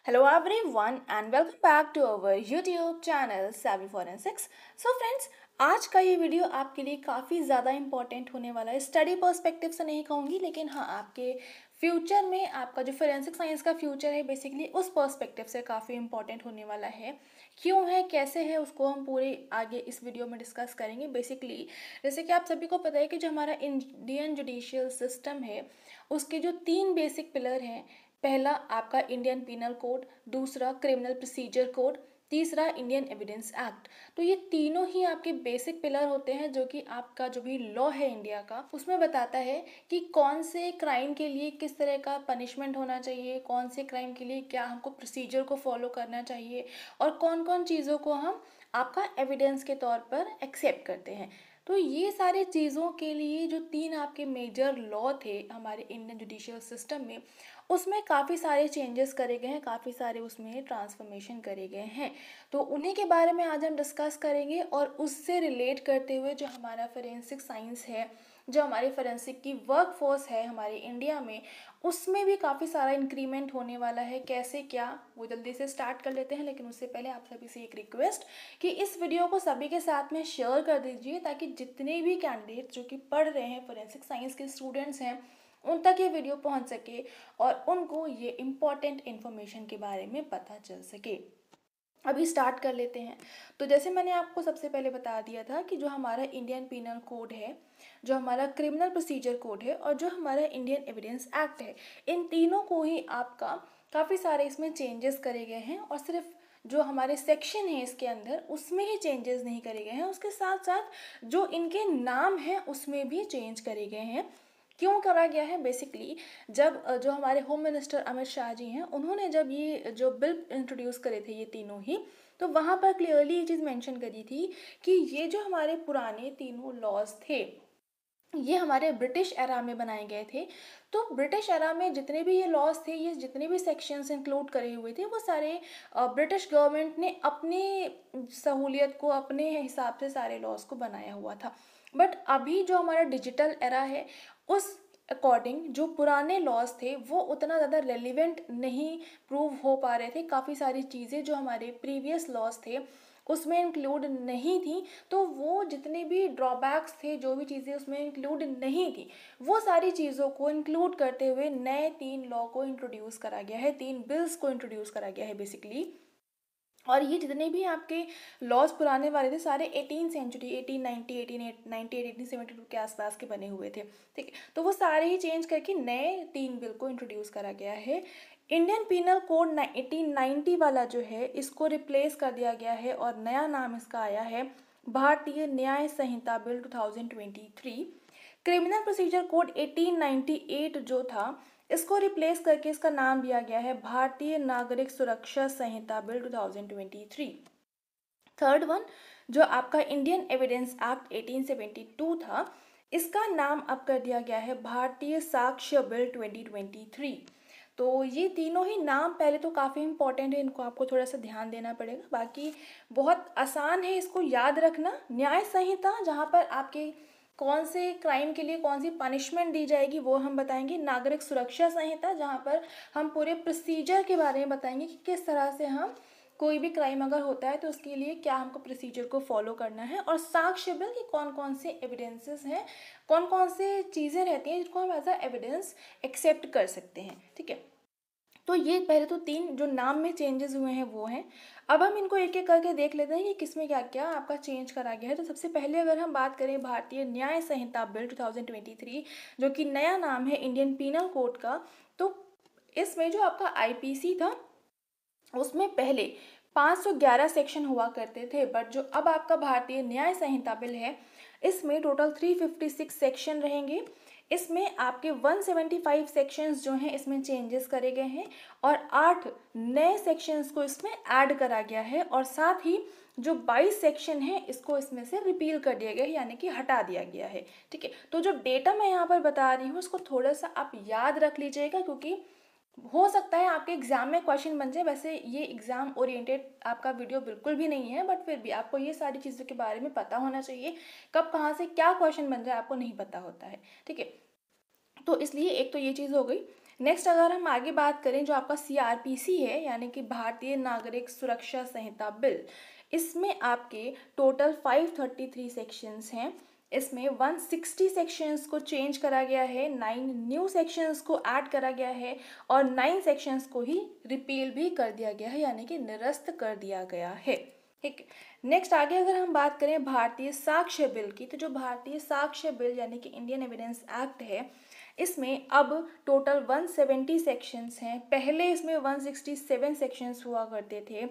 Hello everyone and welcome back to our YouTube channel Savvy Forensics. So friends, आज का ये video आपके लिए काफ़ी ज़्यादा इम्पॉर्टेंट होने वाला है। स्टडी पर्सपेक्टिव से नहीं कहूँगी, लेकिन हाँ, आपके फ्यूचर में आपका जो फोरेंसिक साइंस का फ्यूचर है बेसिकली उस पर्सपेक्टिव से काफ़ी इम्पॉर्टेंट होने वाला है। क्यों है, कैसे है, उसको हम पूरे आगे इस वीडियो में डिस्कस करेंगे। बेसिकली जैसे कि आप सभी को पता है कि जो हमारा इंडियन जुडिशियल सिस्टम है उसके जो 3 बेसिक पिलर हैं। पहला आपका इंडियन पीनल कोड, दूसरा क्रिमिनल प्रोसीजर कोड, तीसरा इंडियन एविडेंस एक्ट। तो ये तीनों ही आपके बेसिक पिलर होते हैं जो कि आपका जो भी लॉ है इंडिया का उसमें बताता है कि कौन से क्राइम के लिए किस तरह का पनिशमेंट होना चाहिए, कौन से क्राइम के लिए क्या हमको प्रोसीजर को फॉलो करना चाहिए और कौन कौन चीज़ों को हम आपका एविडेंस के तौर पर एक्सेप्ट करते हैं। तो ये सारे चीज़ों के लिए जो 3 आपके मेजर लॉ थे हमारे इंडियन जुडिशियल सिस्टम में, उसमें काफ़ी सारे चेंजेस करे गए हैं, काफ़ी सारे उसमें ट्रांसफॉर्मेशन करे गए हैं। तो उन्हीं के बारे में आज हम डिस्कस करेंगे और उससे रिलेट करते हुए जो हमारा फोरेंसिक साइंस है, जो हमारी फोरेंसिक की वर्क फोर्स है हमारे इंडिया में, उसमें भी काफ़ी सारा इंक्रीमेंट होने वाला है। कैसे क्या, वो जल्दी से स्टार्ट कर लेते हैं। लेकिन उससे पहले आप सभी से एक रिक्वेस्ट कि इस वीडियो को सभी के साथ में शेयर कर दीजिए, ताकि जितने भी कैंडिडेट जो कि पढ़ रहे हैं, फोरेंसिक साइंस के स्टूडेंट्स हैं, उन तक ये वीडियो पहुंच सके और उनको ये इम्पॉर्टेंट इन्फॉर्मेशन के बारे में पता चल सके। अभी स्टार्ट कर लेते हैं। तो जैसे मैंने आपको सबसे पहले बता दिया था कि जो हमारा इंडियन पीनल कोड है, जो हमारा क्रिमिनल प्रोसीजर कोड है और जो हमारा इंडियन एविडेंस एक्ट है, इन तीनों को ही आपका काफ़ी सारे इसमें चेंजेस करे गए हैं। और सिर्फ जो हमारे सेक्शन है इसके अंदर उसमें ही चेंजेस नहीं करे गए हैं, उसके साथ साथ जो इनके नाम हैं उसमें भी चेंज करे गए हैं। क्यों करा गया है? बेसिकली जब जो हमारे होम मिनिस्टर अमित शाह जी हैं, उन्होंने जब ये जो बिल इंट्रोड्यूस करे थे ये तीनों ही, तो वहाँ पर क्लियरली ये चीज़ मेंशन करी थी कि ये जो हमारे पुराने तीनों लॉज थे ये हमारे ब्रिटिश एरा में बनाए गए थे। तो ब्रिटिश एरा में जितने भी ये लॉज थे, ये जितने भी सेक्शंस इंक्लूड करे हुए थे, वो सारे ब्रिटिश गवर्नमेंट ने अपनी सहूलियत को, अपने हिसाब से सारे लॉज को बनाया हुआ था। बट अभी जो हमारा डिजिटल एरा है उस अकॉर्डिंग जो पुराने लॉज थे वो उतना ज़्यादा रेलिवेंट नहीं प्रूव हो पा रहे थे। काफ़ी सारी चीज़ें जो हमारे प्रीवियस लॉज थे उसमें इंक्लूड नहीं थी। तो वो जितने भी ड्रॉबैक्स थे, जो भी चीज़ें उसमें इंक्लूड नहीं थी, वो सारी चीज़ों को इंक्लूड करते हुए नए 3 लॉ को इंट्रोड्यूस करा गया है, 3 बिल्स को इंट्रोड्यूस करा गया है बेसिकली। और ये जितने भी आपके लॉज पुराने वाले थे सारे 18th सेंचुरी, 1890, 1898, 1872 के आसपास के बने हुए थे। ठीक है, तो वो सारे ही चेंज करके नए 3 बिल को इंट्रोड्यूस करा गया है। इंडियन पीनल कोड 1890 वाला जो है इसको रिप्लेस कर दिया गया है और नया नाम इसका आया है भारतीय न्याय संहिता बिल 2023। क्रिमिनल प्रोसीजर कोड 1898 जो था, इसको रिप्लेस करके इसका नाम दिया गया है भारतीय नागरिक सुरक्षा संहिता बिल 2023। थर्ड वन जो आपका इंडियन एविडेंस एक्ट 1872 था, इसका नाम अब कर दिया गया है भारतीय साक्ष्य बिल 2023। तो ये तीनों ही नाम पहले तो काफ़ी इंपॉर्टेंट है, इनको आपको थोड़ा सा ध्यान देना पड़ेगा। बाकी बहुत आसान है इसको याद रखना। न्याय संहिता जहाँ पर आपके कौन से क्राइम के लिए कौन सी पनिशमेंट दी जाएगी वो हम बताएंगे। नागरिक सुरक्षा संहिता जहाँ पर हम पूरे प्रोसीजर के बारे में बताएंगे कि किस तरह से हम कोई भी क्राइम अगर होता है तो उसके लिए क्या हमको प्रोसीजर को फॉलो करना है। और साक्ष्य बिल कि कौन कौन से एविडेंसेस हैं, कौन कौन से चीज़ें रहती हैं जिनको हम एज अ एविडेंस एक्सेप्ट कर सकते हैं। ठीक है, तो ये पहले तो 3 जो नाम में चेंजेस हुए हैं वो हैं। अब हम इनको एक एक करके देख लेते हैं कि किसमें क्या क्या आपका चेंज करा गया है। तो सबसे पहले अगर हम बात करें भारतीय न्याय संहिता बिल 2023, जो कि नया नाम है इंडियन पीनल कोड का, तो इसमें जो आपका आईपीसी था उसमें पहले 511 सेक्शन हुआ करते थे। बट जो अब आपका भारतीय न्याय संहिता बिल है इसमें टोटल 356 सेक्शन रहेंगे। इसमें आपके 175 सेक्शंस जो हैं इसमें चेंजेस करे गए हैं और 8 नए सेक्शंस को इसमें ऐड करा गया है। और साथ ही जो 22 सेक्शन है इसको इसमें से रिपील कर दिया गया है, यानी कि हटा दिया गया है। ठीक है, तो जो डेटा मैं यहाँ पर बता रही हूँ उसको थोड़ा सा आप याद रख लीजिएगा, क्योंकि हो सकता है आपके एग्जाम में क्वेश्चन बन जाए। वैसे ये एग्जाम ओरिएंटेड आपका वीडियो बिल्कुल भी नहीं है, बट फिर भी आपको ये सारी चीज़ों के बारे में पता होना चाहिए। कब कहाँ से क्या क्वेश्चन बन जाए आपको नहीं पता होता है। ठीक है, तो इसलिए एक तो ये चीज़ हो गई। नेक्स्ट अगर हम आगे बात करें, जो आपका सीआरपीसी है यानी कि भारतीय नागरिक सुरक्षा संहिता बिल, इसमें आपके टोटल 533 सेक्शंस हैं। इसमें 160 सेक्शंस को चेंज करा गया है, 9 न्यू सेक्शंस को ऐड करा गया है और 9 सेक्शंस को ही रिपील भी कर दिया गया है यानी कि निरस्त कर दिया गया है। ठीक। नेक्स्ट आगे अगर हम बात करें भारतीय साक्ष्य बिल की, तो जो भारतीय साक्ष्य बिल यानी कि इंडियन एविडेंस एक्ट है, इसमें अब टोटल 170 सेक्शंस हैं। पहले इसमें 167 सेक्शंस हुआ करते थे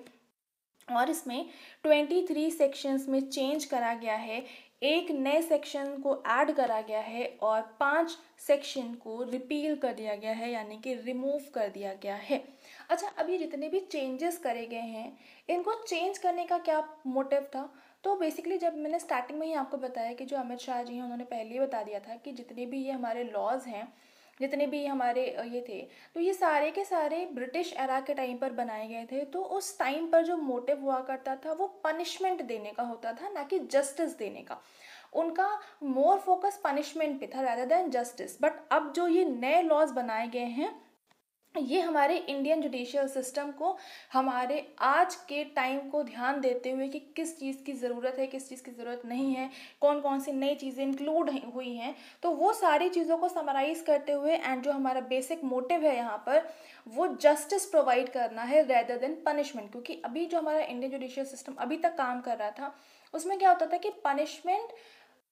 और इसमें 23 सेक्शंस में चेंज करा गया है, एक नए सेक्शन को ऐड करा गया है और 5 सेक्शन को रिपील कर दिया गया है यानी कि रिमूव कर दिया गया है। अच्छा, अब ये जितने भी चेंजेस करे गए हैं, इनको चेंज करने का क्या मोटिव था? तो बेसिकली जब मैंने स्टार्टिंग में ही आपको बताया कि जो अमित शाह जी हैं, उन्होंने पहले ही बता दिया था कि जितने भी ये हमारे लॉज हैं, जितने भी हमारे ये थे, तो ये सारे के सारे ब्रिटिश एरा के टाइम पर बनाए गए थे। तो उस टाइम पर जो मोटिव हुआ करता था वो पनिशमेंट देने का होता था, ना कि जस्टिस देने का। उनका मोर फोकस पनिशमेंट पे था rather देन जस्टिस। बट अब जो ये नए लॉज बनाए गए हैं, ये हमारे इंडियन जुडिशियल सिस्टम को, हमारे आज के टाइम को ध्यान देते हुए कि किस चीज़ की ज़रूरत है, किस चीज़ की ज़रूरत नहीं है, कौन कौन सी नई चीज़ें इंक्लूड हुई हैं, तो वो सारी चीज़ों को समराइज करते हुए एंड जो हमारा बेसिक मोटिव है यहाँ पर, वो जस्टिस प्रोवाइड करना है रेदर देन पनिशमेंट। क्योंकि अभी जो हमारा इंडियन जुडिशियल सिस्टम अभी तक काम कर रहा था, उसमें क्या होता था कि पनिशमेंट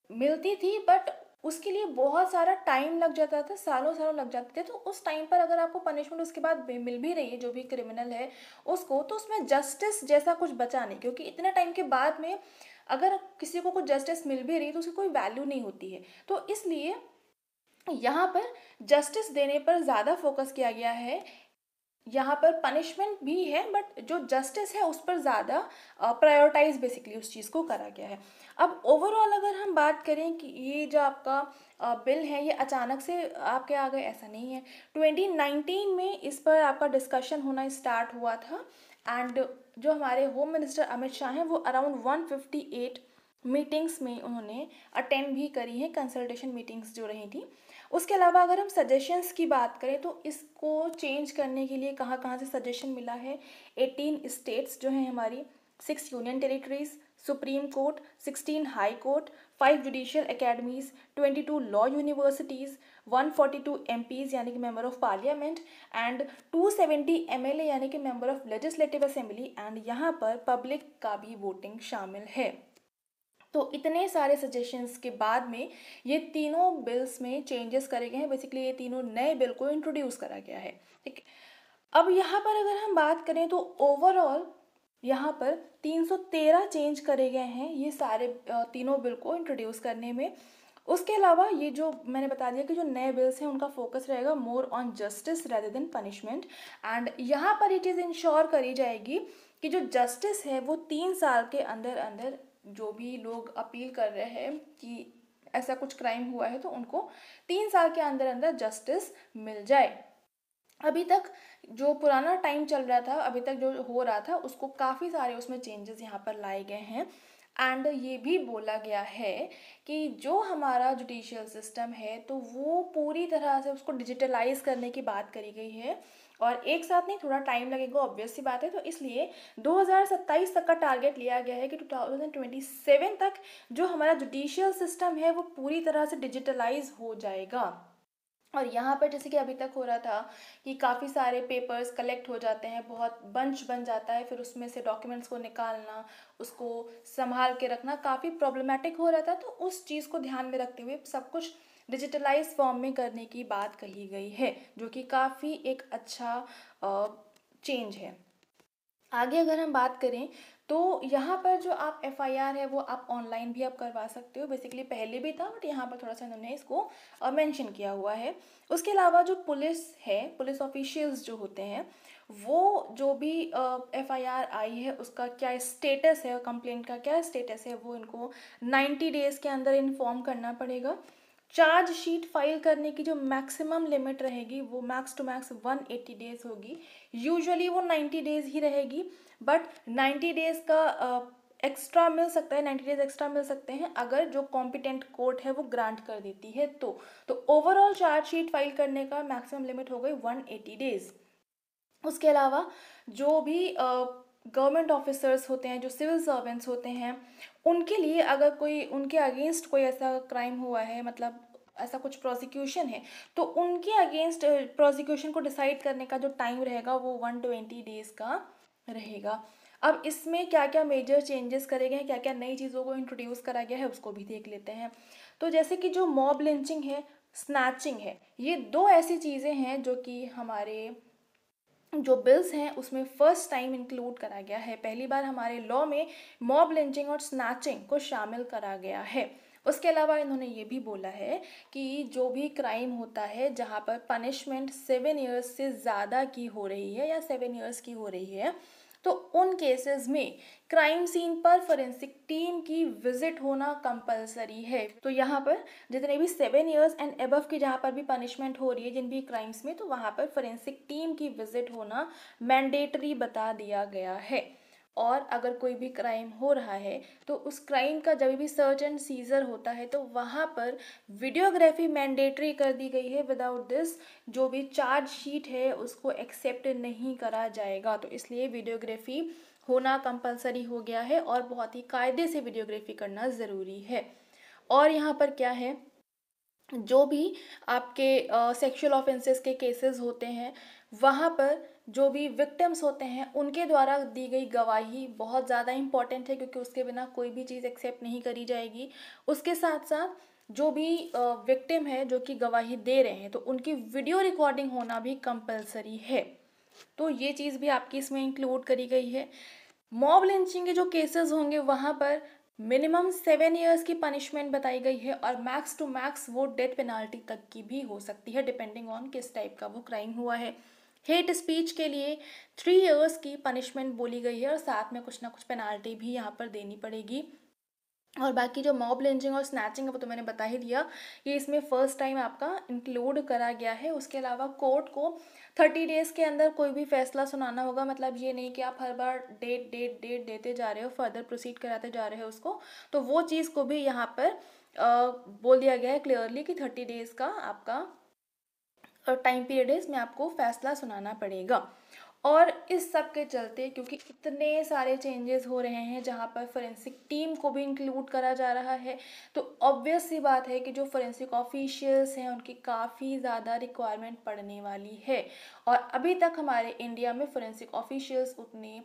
मिलती थी बट उसके लिए बहुत सारा टाइम लग जाता था, सालों सालों लग जाते थे। तो उस टाइम पर अगर आपको पनिशमेंट उसके बाद मिल भी रही है, जो भी क्रिमिनल है उसको, तो उसमें जस्टिस जैसा कुछ बचा नहीं। क्योंकि इतने टाइम के बाद में अगर किसी को कुछ जस्टिस मिल भी रही है तो उसकी कोई वैल्यू नहीं होती है। तो इसलिए यहाँ पर जस्टिस देने पर ज़्यादा फोकस किया गया है। यहाँ पर पनिशमेंट भी है बट जो जस्टिस है उस पर ज़्यादा प्रायोरिटाइज बेसिकली उस चीज़ को करा गया है। अब ओवरऑल अगर हम बात करें कि ये जो आपका बिल है ये अचानक से आपके आ गए, ऐसा नहीं है। 2019 में इस पर आपका डिस्कशन होना स्टार्ट हुआ था एंड जो हमारे होम मिनिस्टर अमित शाह हैं वो अराउंड 158 मीटिंग्स में उन्होंने अटेंड भी करी हैं, कंसल्टेशन मीटिंग्स जो रही थी। उसके अलावा अगर हम सजेशंस की बात करें तो इसको चेंज करने के लिए कहाँ कहाँ से सजेशन मिला है। 18 स्टेट्स जो हैं हमारी, 6 union territories, supreme court, 16 high court, 5 judicial academies, 22 law universities, 142 MPs यानी कि member of parliament and 270 MLA यानी कि member of legislative assembly and यहाँ पर पब्लिक का भी वोटिंग शामिल है। तो इतने सारे सजेशंस के बाद में ये तीनों बिल्स में चेंजेस करे गए हैं। बेसिकली ये तीनों नए बिल को इंट्रोड्यूस करा गया है। ठीक। अब यहाँ पर अगर हम बात करें तो ओवरऑल यहाँ पर 313 चेंज करे गए हैं ये सारे तीनों बिल को इंट्रोड्यूस करने में। उसके अलावा ये जो मैंने बता दिया कि जो नए बिल्स हैं उनका फोकस रहेगा more on justice rather than punishment and यहाँ पर ये चीज़ इंश्योर करी जाएगी कि जो जस्टिस है वो 3 साल के अंदर अंदर, जो भी लोग अपील कर रहे हैं कि ऐसा कुछ क्राइम हुआ है तो उनको 3 साल के अंदर अंदर जस्टिस मिल जाए। अभी तक जो पुराना टाइम चल रहा था, अभी तक जो हो रहा था उसको काफ़ी सारे उसमें चेंजेस यहाँ पर लाए गए हैं एंड ये भी बोला गया है कि जो हमारा जुडिशियल सिस्टम है तो वो पूरी तरह से उसको डिजिटलाइज करने की बात करी गई है और एक साथ नहीं, थोड़ा टाइम लगेगा, ऑब्वियस सी बात है। तो इसलिए 2027 तक का टारगेट लिया गया है कि 2027 तक जो हमारा जुडिशियल सिस्टम है वो पूरी तरह से डिजिटलाइज हो जाएगा। और यहाँ पर जैसे कि अभी तक हो रहा था कि काफ़ी सारे पेपर्स कलेक्ट हो जाते हैं, बहुत बंच बन जाता है, फिर उसमें से डॉक्यूमेंट्स को निकालना, उसको संभाल के रखना काफ़ी प्रॉब्लमेटिक हो रहा था। तो उस चीज़ को ध्यान में रखते हुए सब कुछ डिजिटलाइज फॉर्म में करने की बात कही गई है, जो कि काफ़ी एक अच्छा चेंज है। आगे अगर हम बात करें तो यहाँ पर जो आप FIR है वो आप ऑनलाइन भी आप करवा सकते हो। बेसिकली पहले भी था बट यहाँ पर थोड़ा सा इन्होंने इसको मेंशन किया हुआ है। उसके अलावा जो पुलिस है, पुलिस ऑफिशियल्स जो होते हैं, वो जो भी FIR आई है उसका क्या स्टेटस है, कंप्लेंट का क्या स्टेटस है, वो इनको 90 डेज़ के अंदर इन्फॉर्म करना पड़ेगा। चार्जशीट फाइल करने की जो मैक्सिमम लिमिट रहेगी वो मैक्स टू मैक्स 180 डेज़ होगी। यूजुअली वो 90 डेज़ ही रहेगी बट 90 डेज़ का एक्स्ट्रा मिल सकता है, 90 डेज एक्स्ट्रा मिल सकते हैं अगर जो कॉम्पिटेंट कोर्ट है वो ग्रांट कर देती है तो ओवरऑल चार्जशीट फाइल करने का मैक्सिमम लिमिट हो गई 180 डेज। उसके अलावा जो भी गवर्नमेंट ऑफिसर्स होते हैं, जो सिविल सर्वेंट्स होते हैं, उनके लिए अगर कोई उनके अगेंस्ट कोई ऐसा क्राइम हुआ है, मतलब ऐसा कुछ प्रोसिक्यूशन है, तो उनके अगेंस्ट प्रोसिक्यूशन को डिसाइड करने का जो टाइम रहेगा वो 120 डेज का रहेगा। अब इसमें क्या क्या मेजर चेंजेस करे गए हैं, क्या क्या नई चीज़ों को इंट्रोड्यूस करा गया है, उसको भी देख लेते हैं। तो जैसे कि जो मॉब लिंचिंग है, स्नैचिंग है, ये दो ऐसी चीज़ें हैं जो कि हमारे जो बिल्स हैं उसमें फर्स्ट टाइम इंक्लूड करा गया है। पहली बार हमारे लॉ में मॉब लिंचिंग और स्नैचिंग को शामिल करा गया है। उसके अलावा इन्होंने ये भी बोला है कि जो भी क्राइम होता है जहाँ पर पनिशमेंट 7 ईयर्स से ज़्यादा की हो रही है या 7 ईयर्स की हो रही है, तो उन केसेस में क्राइम सीन पर फोरेंसिक टीम की विजिट होना कंपलसरी है। तो यहाँ पर जितने भी 7 ईयर्स एंड अबव की जहाँ पर भी पनिशमेंट हो रही है जिन भी क्राइम्स में, तो वहाँ पर फोरेंसिक टीम की विजिट होना मैंडेटरी बता दिया गया है। और अगर कोई भी क्राइम हो रहा है तो उस क्राइम का जब भी सर्च एंड सीजर होता है तो वहाँ पर वीडियोग्राफी मैंडेटरी कर दी गई है। विदाउट दिस जो भी चार्ज शीट है उसको एक्सेप्ट नहीं करा जाएगा। तो इसलिए वीडियोग्राफी होना कंपलसरी हो गया है और बहुत ही कायदे से वीडियोग्राफी करना ज़रूरी है। और यहाँ पर क्या है, जो भी आपके सेक्सुअल ऑफेंसेस के केसेस होते हैं वहाँ पर जो भी विक्टिम्स होते हैं उनके द्वारा दी गई गवाही बहुत ज़्यादा इम्पॉर्टेंट है, क्योंकि उसके बिना कोई भी चीज़ एक्सेप्ट नहीं करी जाएगी। उसके साथ साथ जो भी विक्टिम है जो कि गवाही दे रहे हैं तो उनकी वीडियो रिकॉर्डिंग होना भी कंपलसरी है। तो ये चीज़ भी आपकी इसमें इंक्लूड करी गई है। मॉब लिंचिंग के जो केसेस होंगे वहाँ पर मिनिमम 7 ईयर्स की पनिशमेंट बताई गई है और मैक्स टू मैक्स वो डेथ पेनाल्टी तक की भी हो सकती है, डिपेंडिंग ऑन किस टाइप का वो क्राइम हुआ है। हेट स्पीच के लिए 3 ईयर्स की पनिशमेंट बोली गई है और साथ में कुछ ना कुछ पेनाल्टी भी यहाँ पर देनी पड़ेगी। और बाकी जो मॉब लिंचिंग और स्नैचिंग है वो तो मैंने बता ही दिया, ये इसमें फर्स्ट टाइम आपका इंक्लूड करा गया है। उसके अलावा कोर्ट को 30 डेज़ के अंदर कोई भी फैसला सुनाना होगा। मतलब ये नहीं कि आप हर बार डेट डेट डेट देते जा रहे हो, फर्दर प्रोसीड कराते जा रहे हो उसको, तो वो चीज़ को भी यहाँ पर बोल दिया गया है क्लियरली कि 30 डेज़ का आपका टाइम पीरियड है, इसमें आपको फैसला सुनाना पड़ेगा। और इस सब के चलते क्योंकि इतने सारे चेंजेस हो रहे हैं जहाँ पर फोरेंसिक टीम को भी इंक्लूड करा जा रहा है, तो ऑब्वियस सी बात है कि जो फोरेंसिक ऑफिशियल्स हैं उनकी काफ़ी ज़्यादा रिक्वायरमेंट पड़ने वाली है। और अभी तक हमारे इंडिया में फोरेंसिक ऑफिशियल्स उतने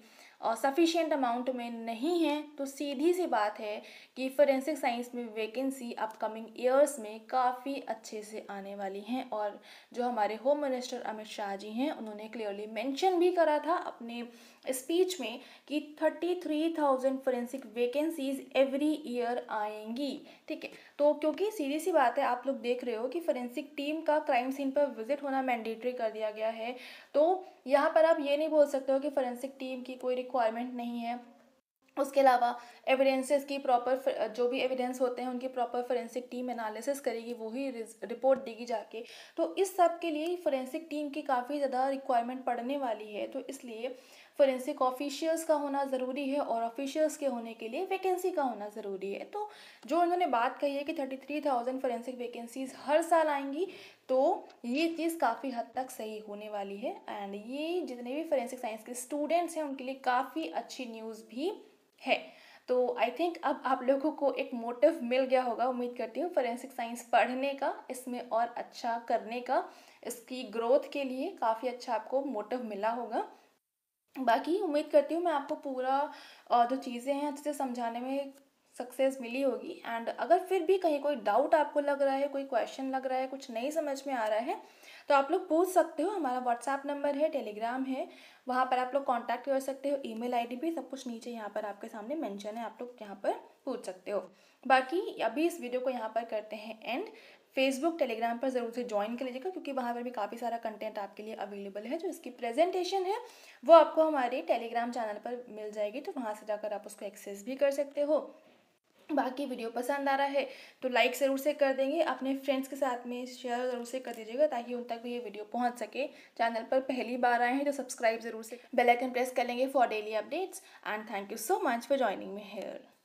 सफिशिएंट अमाउंट में नहीं हैं। तो सीधी सी बात है कि फोरेंसिक साइंस में वैकेंसी अपकमिंग ईयर्स में काफ़ी अच्छे से आने वाली हैं। और जो हमारे होम मिनिस्टर अमित शाह जी हैं उन्होंने क्लियरली मेंशन भी करा था अपने स्पीच में कि 33,000 फोरेंसिक वैकेंसीज एवरी ईयर आएंगी। ठीक है, तो क्योंकि सीधी सी बात है, आप लोग देख रहे हो कि फोरेंसिक टीम का क्राइम सीन पर विजिट होना मैंडेटरी कर दिया गया है, तो यहाँ पर आप ये नहीं बोल सकते हो कि फोरेंसिक टीम की कोई रिक्वायरमेंट नहीं है। उसके अलावा एविडेंसेस की प्रॉपर जो भी एविडेंस होते हैं उनकी प्रॉपर फोरेंसिक टीम एनालिसिस करेगी, वही रिपोर्ट देगी जाके। तो इस सब के लिए फोरेंसिक टीम की काफ़ी ज़्यादा रिक्वायरमेंट पड़ने वाली है। तो इसलिए फोरेंसिक ऑफिशियल्स का होना ज़रूरी है और ऑफिशियल्स के होने के लिए वैकेंसी का होना ज़रूरी है। तो जो उन्होंने बात कही है कि 33,000 फोरेंसिक वैकेंसीज हर साल आएंगी, तो ये चीज़ काफ़ी हद तक सही होने वाली है। एंड ये जितने भी फोरेंसिक साइंस के स्टूडेंट्स हैं उनके लिए काफ़ी अच्छी न्यूज़ भी है। तो आई थिंक अब आप लोगों को एक मोटिव मिल गया होगा, उम्मीद करती हूँ, फोरेंसिक साइंस पढ़ने का, इसमें और अच्छा करने का, इसकी ग्रोथ के लिए काफ़ी अच्छा आपको मोटिव मिला होगा। बाकी उम्मीद करती हूँ मैं आपको पूरा जो चीज़ें हैं अच्छे से समझाने में सक्सेस मिली होगी। एंड अगर फिर भी कहीं कोई डाउट आपको लग रहा है, कोई क्वेश्चन लग रहा है, कुछ नहीं समझ में आ रहा है, तो आप लोग पूछ सकते हो। हमारा व्हाट्सएप नंबर है, टेलीग्राम है, वहाँ पर आप लोग कांटेक्ट कर सकते हो। ईमेल आईडी भी सब कुछ नीचे यहाँ पर आपके सामने मेंशन है, आप लोग यहाँ पर पूछ सकते हो। बाकी अभी इस वीडियो को यहाँ पर करते हैं एंड। फेसबुक टेलीग्राम पर ज़रूर से ज्वाइन कर लीजिएगा, क्योंकि वहाँ पर भी काफ़ी सारा कंटेंट आपके लिए अवेलेबल है। जो इसकी प्रेजेंटेशन है वो आपको हमारे टेलीग्राम चैनल पर मिल जाएगी, तो वहाँ से जाकर आप उसको एक्सेस भी कर सकते हो। बाकी वीडियो पसंद आ रहा है तो लाइक ज़रूर से कर देंगे, अपने फ्रेंड्स के साथ में शेयर ज़रूर से कर दीजिएगा ताकि उन तक भी ये वीडियो पहुंच सके। चैनल पर पहली बार आए हैं तो सब्सक्राइब ज़रूर से, बेल आइकन प्रेस कर लेंगे for daily updates. And thank you so much for joining me here.